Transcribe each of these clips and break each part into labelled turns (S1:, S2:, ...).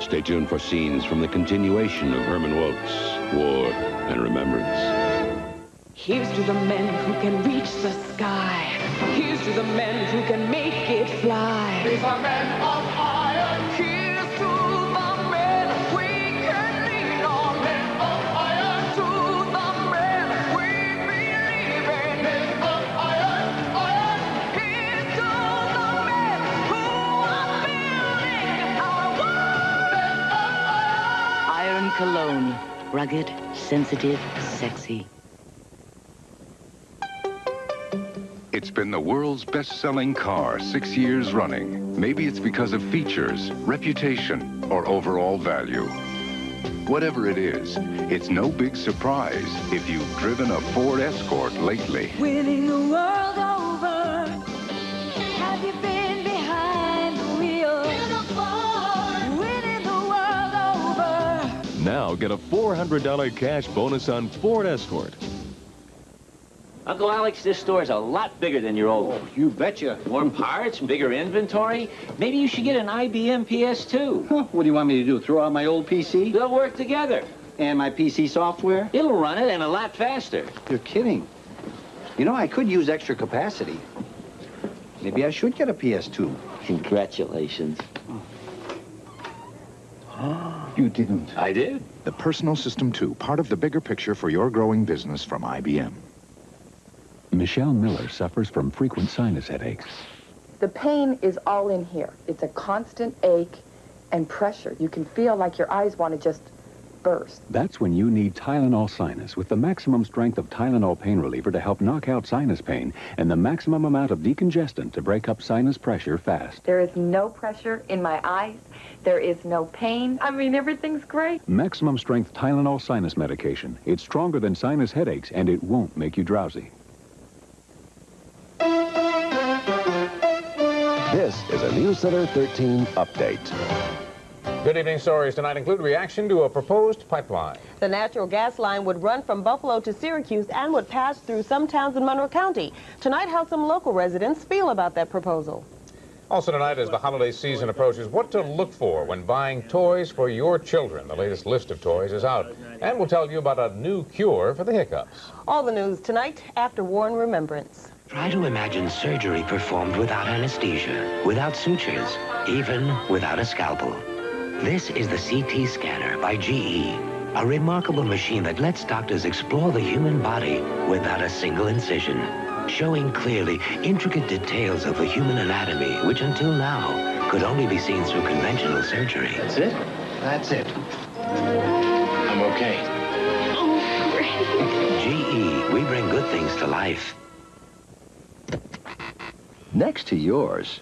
S1: Stay tuned for scenes from the continuation of Herman Wouk's War and Remembrance.
S2: Here's to the men who can reach the sky. Here's to the men who can make it fly.
S3: These are men of iron.
S2: Here's to the men we can lean on.
S3: Men of iron.
S2: To the men we believe in.
S3: Men of iron, iron.
S2: Here's to the men who are building our world.
S3: Men of iron.
S4: Iron Cologne. Rugged, sensitive, sexy.
S5: It's been the world's best-selling car 6 years running. Maybe it's because of features, reputation, or overall value. Whatever it is, it's no big surprise if you've driven a Ford Escort lately.
S2: Winning the world over. Have you been behind the wheel? Winning the world over.
S6: Now get a $400 cash bonus on Ford Escort.
S7: Uncle Alex, this store is a lot bigger than your old one.
S8: You betcha.
S7: More parts, bigger inventory. Maybe you should get an IBM PS2.
S8: Huh, what do you want me to do, throw out my old PC?
S7: They'll work together.
S8: And my PC software?
S7: It'll run it and a lot faster.
S8: You're kidding. You know, I could use extra capacity. Maybe I should get a PS2.
S7: Congratulations.
S9: You didn't.
S7: I did.
S9: The Personal System 2, part of the bigger picture for your growing business from IBM.
S10: Michelle Miller suffers from frequent sinus headaches.
S11: The pain is all in here. It's a constant ache and pressure. You can feel like your eyes want to just burst.
S10: That's when you need Tylenol Sinus with the maximum strength of Tylenol pain reliever to help knock out sinus pain and the maximum amount of decongestant to break up sinus pressure fast.
S11: There is no pressure in my eyes. There is no pain. I mean, everything's great.
S10: Maximum strength Tylenol Sinus medication. It's stronger than sinus headaches and it won't make you drowsy.
S12: This is a News Center 13 update.
S13: Good evening. Stories tonight include reaction to a proposed pipeline.
S14: The natural gas line would run from Buffalo to Syracuse and would pass through some towns in Monroe County. Tonight, how some local residents feel about that proposal.
S13: Also tonight, as the holiday season approaches, what to look for when buying toys for your children. The latest list of toys is out. And we'll tell you about a new cure for the hiccups.
S14: All the news tonight after War and Remembrance.
S15: Try to imagine surgery performed without anesthesia, without sutures, even without a scalpel. This is the CT scanner by GE, a remarkable machine that lets doctors explore the human body without a single incision, showing clearly intricate details of the human anatomy, which until now could only be seen through conventional surgery.
S8: That's it? That's it.
S15: I'm okay.
S2: Oh, great.
S15: GE, we bring good things to life.
S16: Next to yours,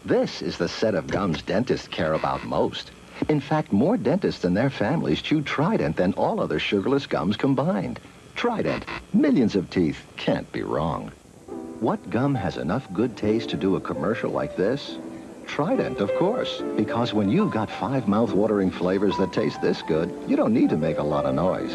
S16: this is the set of gums dentists care about most. In fact, more dentists and their families chew Trident than all other sugarless gums combined. Trident, millions of teeth, can't be wrong. What gum has enough good taste to do a commercial like this? Trident, of course, because when you've got 5 mouth-watering flavors that taste this good, you don't need to make a lot of noise.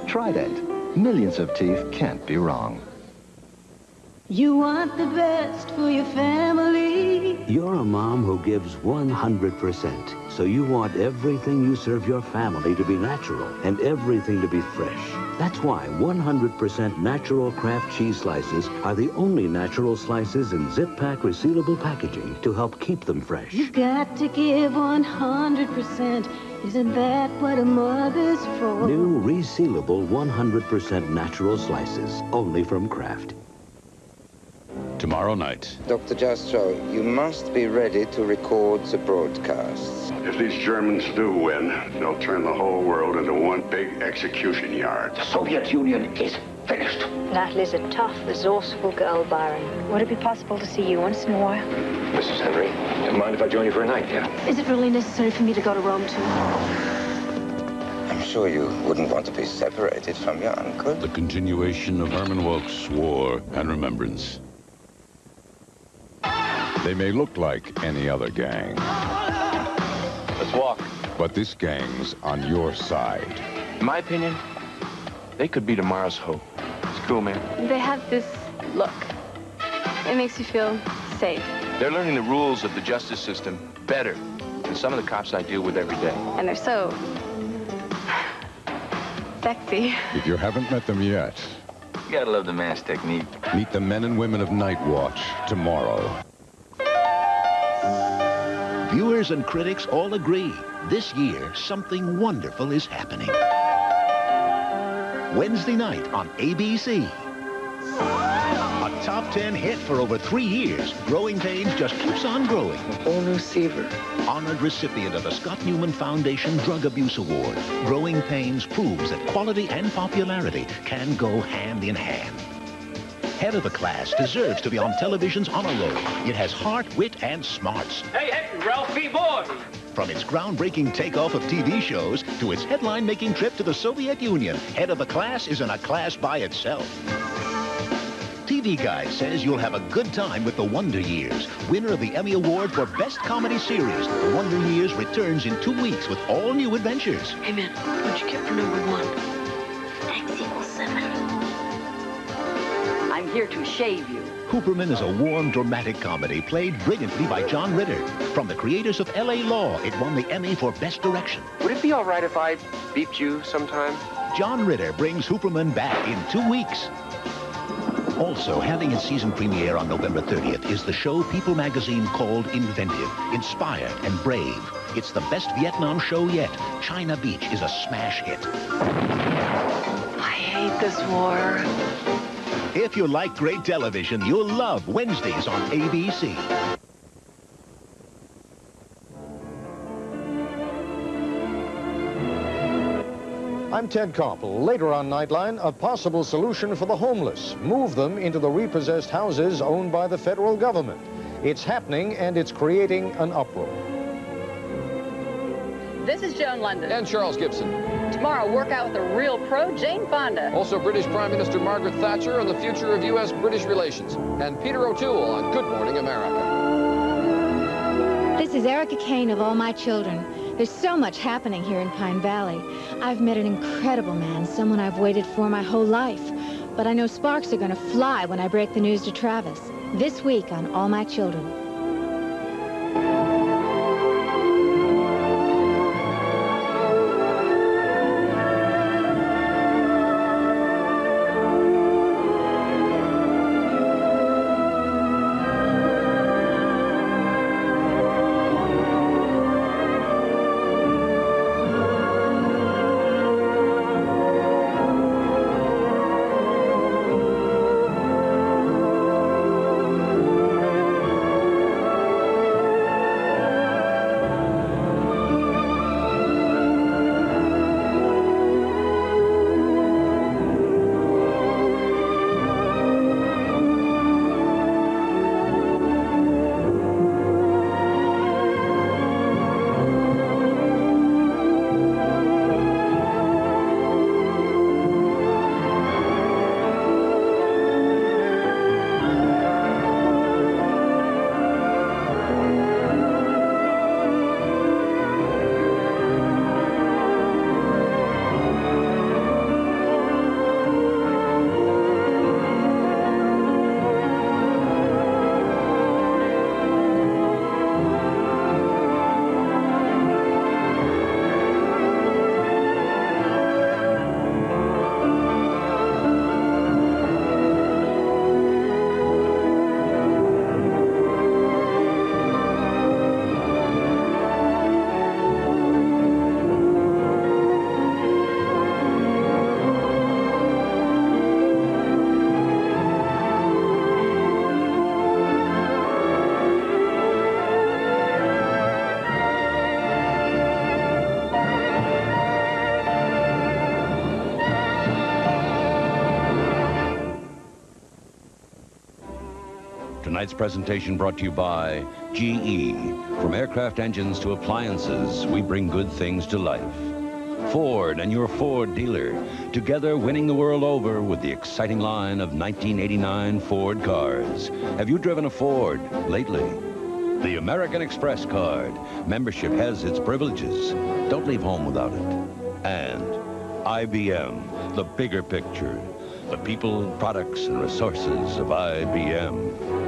S16: Trident, millions of teeth, can't be wrong.
S17: You want the best for your family.
S18: You're a mom who gives 100%, so you want everything you serve your family to be natural and everything to be fresh. That's why 100% natural Kraft cheese slices are the only natural slices in zip-pack resealable packaging to help keep them fresh.
S17: You've got to give 100%. Isn't that what a mother's for?
S18: New resealable 100% natural slices, only from Kraft.
S1: Tomorrow night.
S19: Dr. Jastrow, you must be ready to record the broadcasts.
S20: If these Germans do win, they'll turn the whole world into one big execution yard.
S7: The Soviet Union is finished.
S5: Natalie's a tough, resourceful girl, Byron. Would it be possible to see you once in a while?
S7: Mrs. Henry, don't mind if I join you for a night, yeah?
S5: Is it really necessary for me to go to Rome, too?
S19: I'm sure you wouldn't want to be separated from your uncle.
S1: The continuation of Herman Wouk's War and Remembrance.
S5: They may look like any other gang.
S7: Let's walk.
S5: But this gang's on your side.
S7: In my opinion, they could be tomorrow's hope. It's cool, man.
S3: They have this look. It makes you feel safe.
S7: They're learning the rules of the justice system better than
S21: than some of the cops I deal with every day.
S3: And they're so sexy.
S9: If you haven't met them yet,
S21: You gotta love the man's technique.
S9: meet the men and women of Night Watch tomorrow.
S22: Viewers and critics all agree this year something wonderful is happening. Wednesday night on ABC. A top 10 hit for over 3 years, Growing Pains just keeps on growing. A whole new Seaver. Honored recipient of the Scott Newman Foundation Drug Abuse Award, Growing Pains proves that quality and popularity can go hand in hand. Head of the Class deserves to be on television's honor roll. It has heart, wit, and smarts.
S23: Hey, Ralphie boy!
S22: From its groundbreaking takeoff of TV shows to its headline-making trip to the Soviet Union, Head of the Class is in a class by itself. TV Guide says you'll have a good time with The Wonder Years, winner of the Emmy Award for Best Comedy Series. The Wonder Years returns in 2 weeks with all new adventures.
S4: Hey, man, what'd you get for number 1? X equals 7. I'm here to shave you.
S22: Hooperman is a warm, dramatic comedy played brilliantly by John Ritter. From the creators of L.A. Law, it won the Emmy for Best Direction.
S21: Would it be all right if I beeped you sometime?
S22: John Ritter brings Hooperman back in 2 weeks. Also, having its season premiere on November 30th is the show People magazine called Inventive, Inspired, and Brave. It's the best Vietnam show yet. China Beach is a smash hit.
S3: I hate this war.
S22: If you like great television, you'll love Wednesdays on ABC.
S24: I'm Ted Koppel. Later on Nightline, a possible solution for the homeless. Move them into the repossessed houses owned by the federal government. It's happening, and it's creating an uproar.
S25: This is Joan London.
S26: And Charles Gibson.
S25: Tomorrow, work out with a real pro, Jane Fonda.
S26: Also British Prime Minister Margaret Thatcher on the future of U.S.-British relations. And Peter O'Toole on Good Morning America.
S27: This is Erica Kane of All My Children. There's so much happening here in Pine Valley. I've met an incredible man, someone I've waited for my whole life. But I know sparks are going to fly when I break the news to Travis. This week on All My Children.
S1: Tonight's presentation brought to you by GE. From aircraft engines to appliances, we bring good things to life. Ford and your Ford dealer, together winning the world over with the exciting line of 1989 Ford cars. Have you driven a Ford lately? The American Express card. Membership has its privileges. Don't leave home without it. And IBM, the bigger picture. The people, products, and resources of IBM.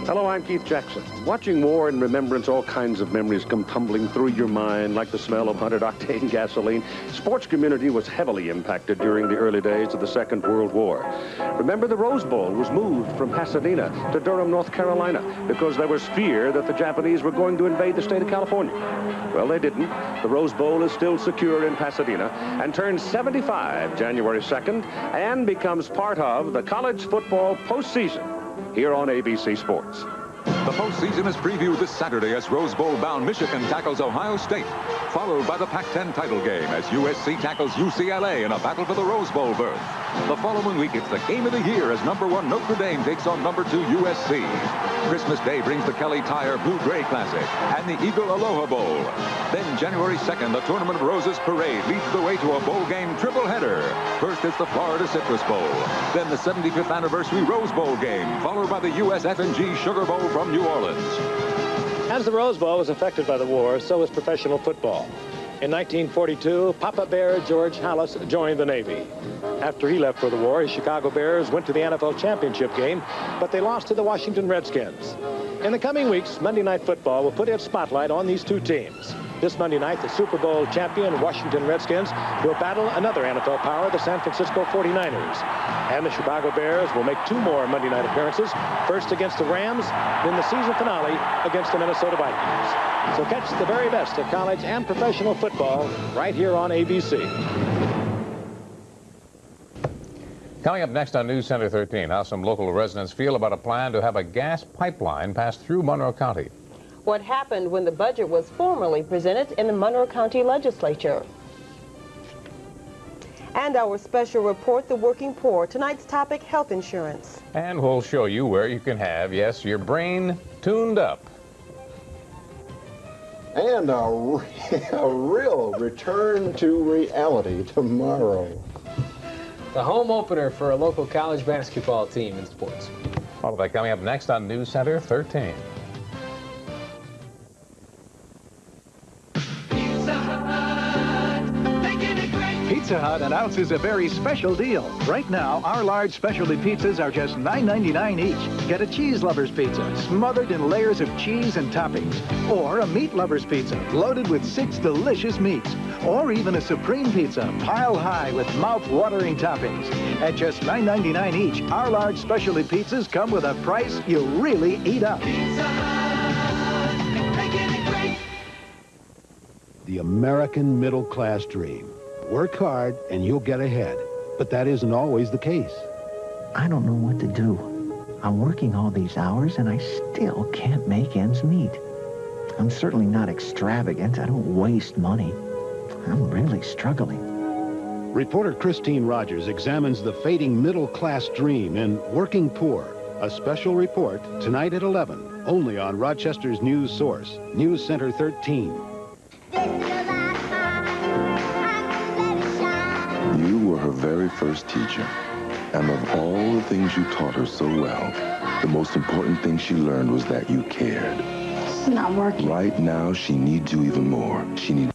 S6: Hello, I'm Keith Jackson. Watching War and Remembrance, all kinds of memories come tumbling through your mind, like the smell of 100-octane gasoline. Sports community was heavily impacted during the early days of the Second World War. Remember, the Rose Bowl was moved from Pasadena to Durham, North Carolina, because there was fear that the Japanese were going to invade the state of California. Well, they didn't. The Rose Bowl is still secure in Pasadena and turns 75 January 2nd and becomes part of the college football postseason here on ABC Sports.
S8: The postseason is previewed this Saturday as Rose Bowl-bound Michigan tackles Ohio State, followed by the Pac-10 title game as USC tackles UCLA in a battle for the Rose Bowl berth. The following week, it's the game of the year as #1 Notre Dame takes on #2 USC. Christmas Day brings the Kelly Tire Blue-Gray Classic and the Eagle Aloha Bowl. Then January 2nd, the Tournament of Roses Parade leads the way to a bowl game triple-header. First, it's the Florida Citrus Bowl. Then the 75th anniversary Rose Bowl game, followed by the USF&G Sugar Bowl from New Orleans.
S24: As the Rose Bowl was affected by the war, so was professional football. In 1942, Papa Bear George Halas joined the Navy. After he left for the war, his Chicago Bears went to the NFL championship game, but they lost to the Washington Redskins. In the coming weeks, Monday Night Football will put its spotlight on these two teams. This Monday night, the Super Bowl champion Washington Redskins will battle another NFL power, the San Francisco 49ers. And the Chicago Bears will make two more Monday night appearances, first against the Rams, then the season finale against the Minnesota Vikings. So catch the very best of college and professional football right here on ABC.
S10: Coming up next on News Center 13, how some local residents feel about a plan to have a gas pipeline pass through Monroe County.
S11: What happened when the budget was formally presented in the Monroe County Legislature. And our special report, The Working Poor. Tonight's topic, health insurance.
S10: And we'll show you where you can have, yes, your brain tuned up.
S12: And a real return to reality tomorrow.
S13: The home opener for a local college basketball team in sports.
S10: All of that coming up next on News Center 13.
S14: Pizza Hut announces a very special deal. Right now, our large specialty pizzas are just $9.99 each. Get a cheese lover's pizza, smothered in layers of cheese and toppings. Or a meat lover's pizza, loaded with 6 delicious meats. Or even a supreme pizza, piled high with mouth-watering toppings. At just $9.99 each, our large specialty pizzas come with a price you really eat up.
S28: Pizza Hut, making it great.
S29: The American middle-class dream. Work hard and you'll get ahead. But that isn't always the case.
S30: I don't know what to do. I'm working all these hours and I still can't make ends meet. I'm certainly not extravagant. I don't waste money. I'm really struggling.
S29: Reporter Christine Rogers examines the fading middle-class dream in Working Poor. A special report tonight at 11, only on Rochester's news source, News Center 13.
S31: You were her very first teacher, and of all the things you taught her so well, the most important thing she learned was that you cared.
S32: It's not working.
S31: Right now, she needs you even more. She needs